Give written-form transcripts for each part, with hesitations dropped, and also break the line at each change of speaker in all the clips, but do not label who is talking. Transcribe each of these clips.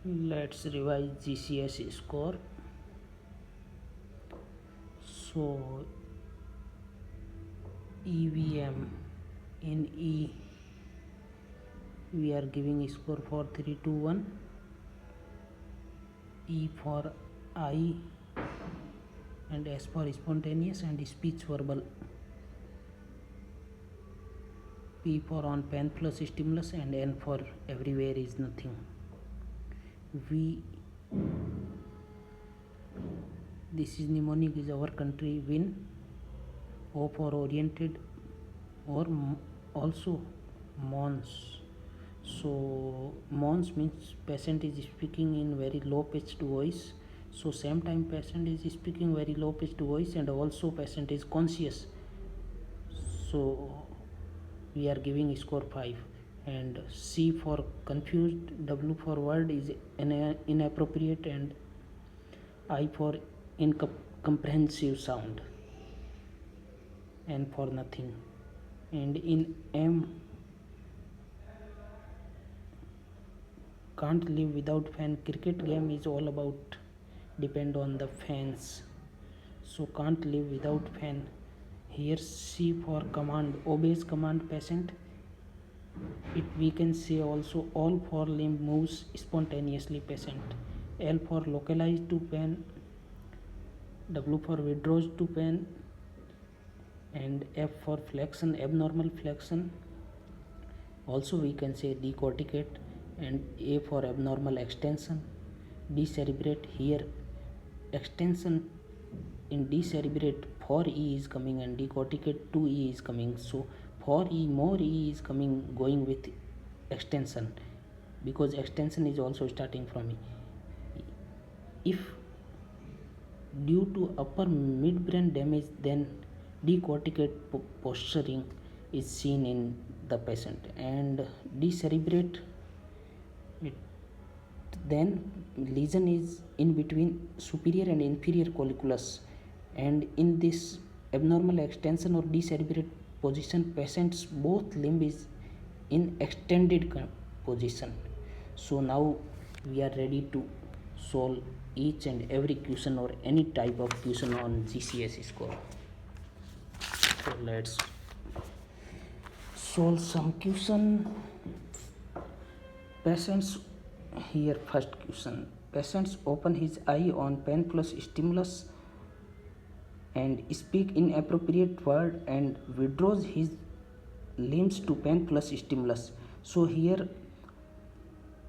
Let's revise GCS score. So EVM in E we are giving score for 321, E for I, and S for spontaneous and speech verbal, P for on pen plus stimulus, and N for everywhere is nothing. V, this is mnemonic, is our country. Win. O for oriented, or also Mons. So Mons means patient is speaking in very low pitched voice. So same time patient is speaking very low pitched voice, and also patient is conscious. So we are giving score 5. And C for confused, W for word is inappropriate, and I for incomprehensive sound, N for nothing. And in M, can't live without fan. Cricket game is all about depend on the fans, so can't live without fan. Here C for command, obeys command patient. It we can say also all four limb moves spontaneously patient. L for localized to pen, W for withdraws to pen, and F for flexion, abnormal flexion. Also we can say decorticate, and A for abnormal extension, decerebrate. Here extension in decerebrate for E is coming and decorticate 2E is coming. So for E more E is coming going with extension, because extension is also starting from E. If due to upper midbrain damage, then decorticate posturing is seen in the patient, and decerebrate it, then lesion is in between superior and inferior colliculus, and in this abnormal extension or decerebrate position, patient's both limb is in extended position. So now we are ready to solve each and every question or any type of question on GCS score. So let's solve some question. Patients, here first question. Patients open his eye on pen plus stimulus and speak inappropriate word and withdraws his limbs to pen plus stimulus. So here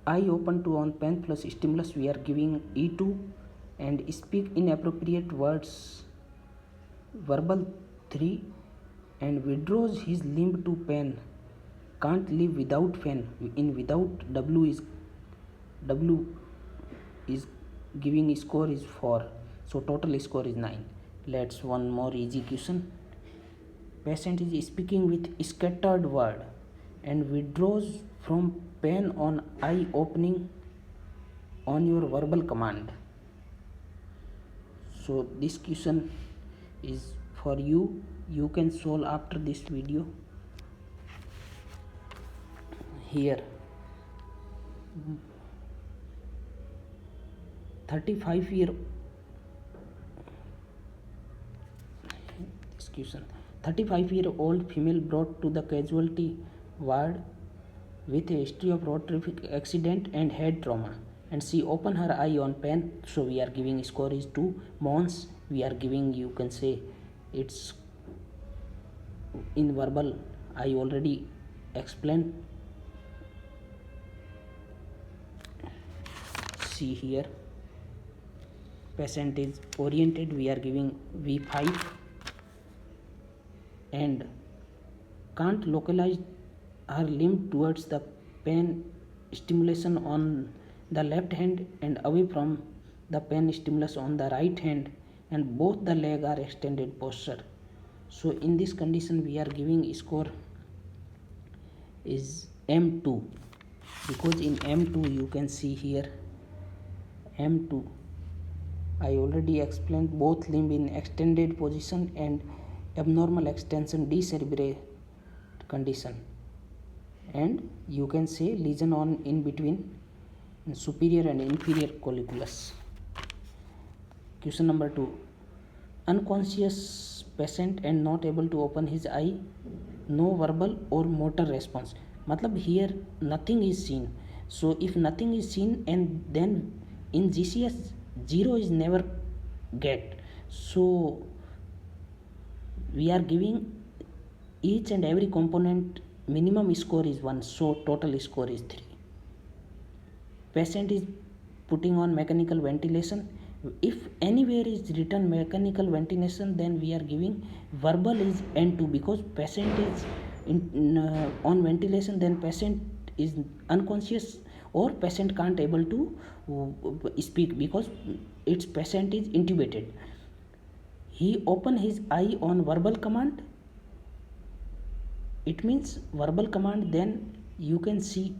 eye open to on pen plus stimulus, we are giving E2, and speak inappropriate words verbal 3, and withdraws his limb to pen, can't live without pen. In without, W is giving score is 4, so total score is 9. Let's one more easy question. Patient is speaking with scattered word and withdraws from pen on eye opening on your verbal command. So this question is for you. You can solve after this video. Here 35-year this question 35-year-old female brought to the casualty ward with a history of road traffic accident and head trauma, and she opened her eye on pen. So we are giving score is 2. Mons, we are giving, you can say it's in verbal, I already explained. See here, patient is oriented, we are giving V5, and can't localize her limb towards the pen stimulation on the left hand and away from the pen stimulus on the right hand, and both the leg are extended posture. So in this condition we are giving score is M2, because in M2 you can see here M2 I already explained, both limb in extended position and abnormal extension decerebrate condition, and you can say lesion on in between superior and inferior colliculus. Question number 2. Unconscious patient and not able to open his eye, no verbal or motor response. Matlab here nothing is seen. So if nothing is seen, and then in GCS 0 is never get. So we are giving each and every component minimum score is 1, so total score is 3. Patient is putting on mechanical ventilation. If anywhere is written mechanical ventilation, then we are giving verbal is N2, because patient is on ventilation, then patient is unconscious or patient can't able to speak because its patient is intubated. He open his eye on verbal command, it means verbal command, then you can see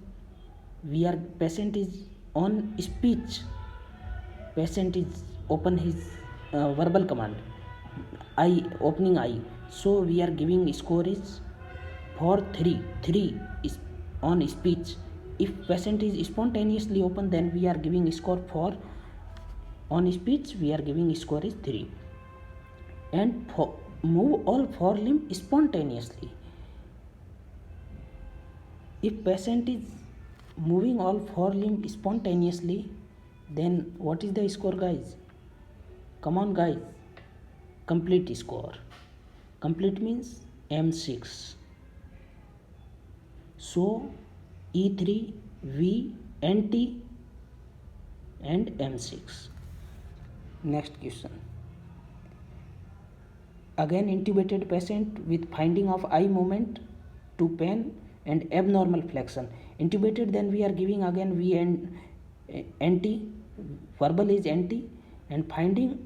patient is on speech, patient is open his verbal command, eye opening eye, so we are giving score is for 3 is on speech. If patient is spontaneously open, then we are giving score for on speech, we are giving score is 3. And move all 4 limbs spontaneously. If patient is moving all 4 limbs spontaneously, then what is the score, guys? Come on, guys. Complete score. Complete means M6. So E3, V, NT and M6. Next question. Again intubated patient with finding of eye movement to pen and abnormal flexion. Intubated, then we are giving again V and NT, verbal is NT, and finding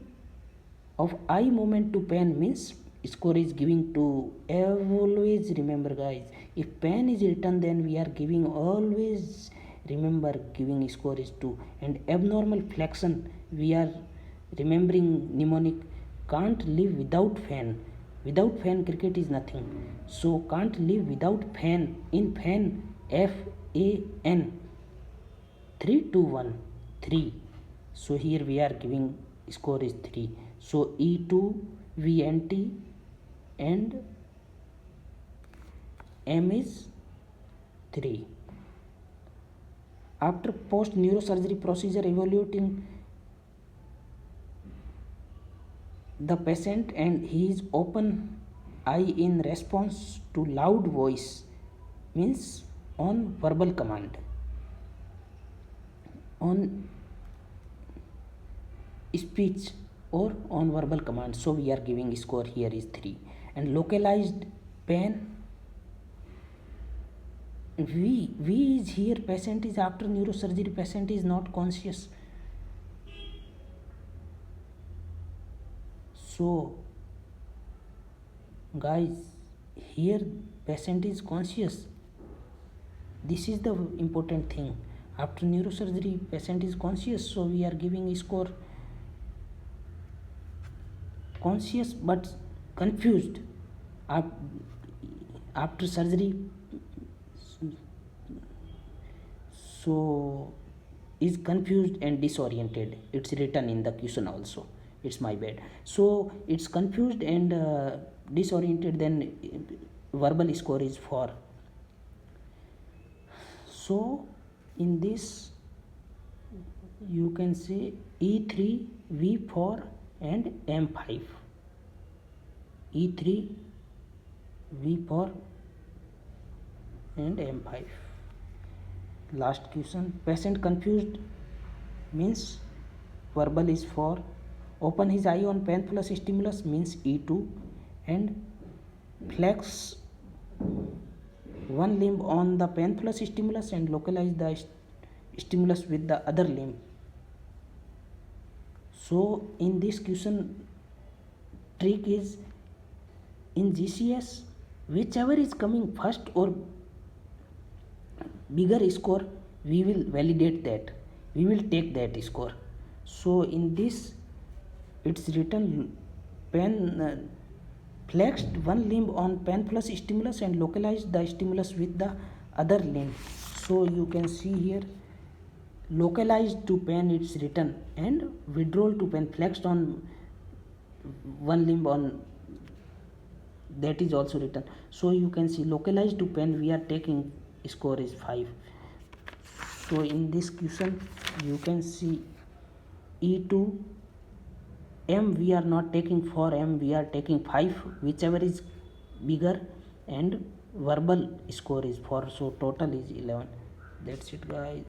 of eye movement to pen means score is giving 2. Always remember, guys, if pen is written, then we are giving, always remember giving score is 2. And abnormal flexion, we are remembering mnemonic, can't live without fan. Without fan cricket is nothing, so can't live without fan. In fan, FAN, 3 2 1 3. So here we are giving score is 3. So E2, VNT and M is 3. After post neurosurgery procedure, evaluating the patient and his open eye in response to loud voice means on verbal command, on speech or on verbal command, so we are giving score here is 3. And localized pain, V is here, patient is after neurosurgery, patient is not conscious. So guys, here patient is conscious. This is the important thing. After neurosurgery, patient is conscious, so we are giving score conscious but confused. After surgery, so is confused and disoriented. It's written in the question also. It's my bad. So it's confused and disoriented, then verbal score is 4. So in this you can say E3, V4 and M5. E3, V4 and M5. Last question. Patient confused means verbal is 4. Open his eye on pen plus stimulus means E2, and flex one limb on the pen plus stimulus and localize the stimulus with the other limb. So in this question, trick is in GCS, whichever is coming first or bigger score, we will validate that, we will take that score. So in this it's written pen flexed one limb on pen plus stimulus and localized the stimulus with the other limb. So you can see here localized to pen it's written, and withdrawal to pen flexed on one limb on that is also written. So you can see localized to pen we are taking score is 5. So in this question you can see E2 M we are not taking, for M we are taking 5, whichever is bigger, and verbal score is 4, so total is 11. That's it guys.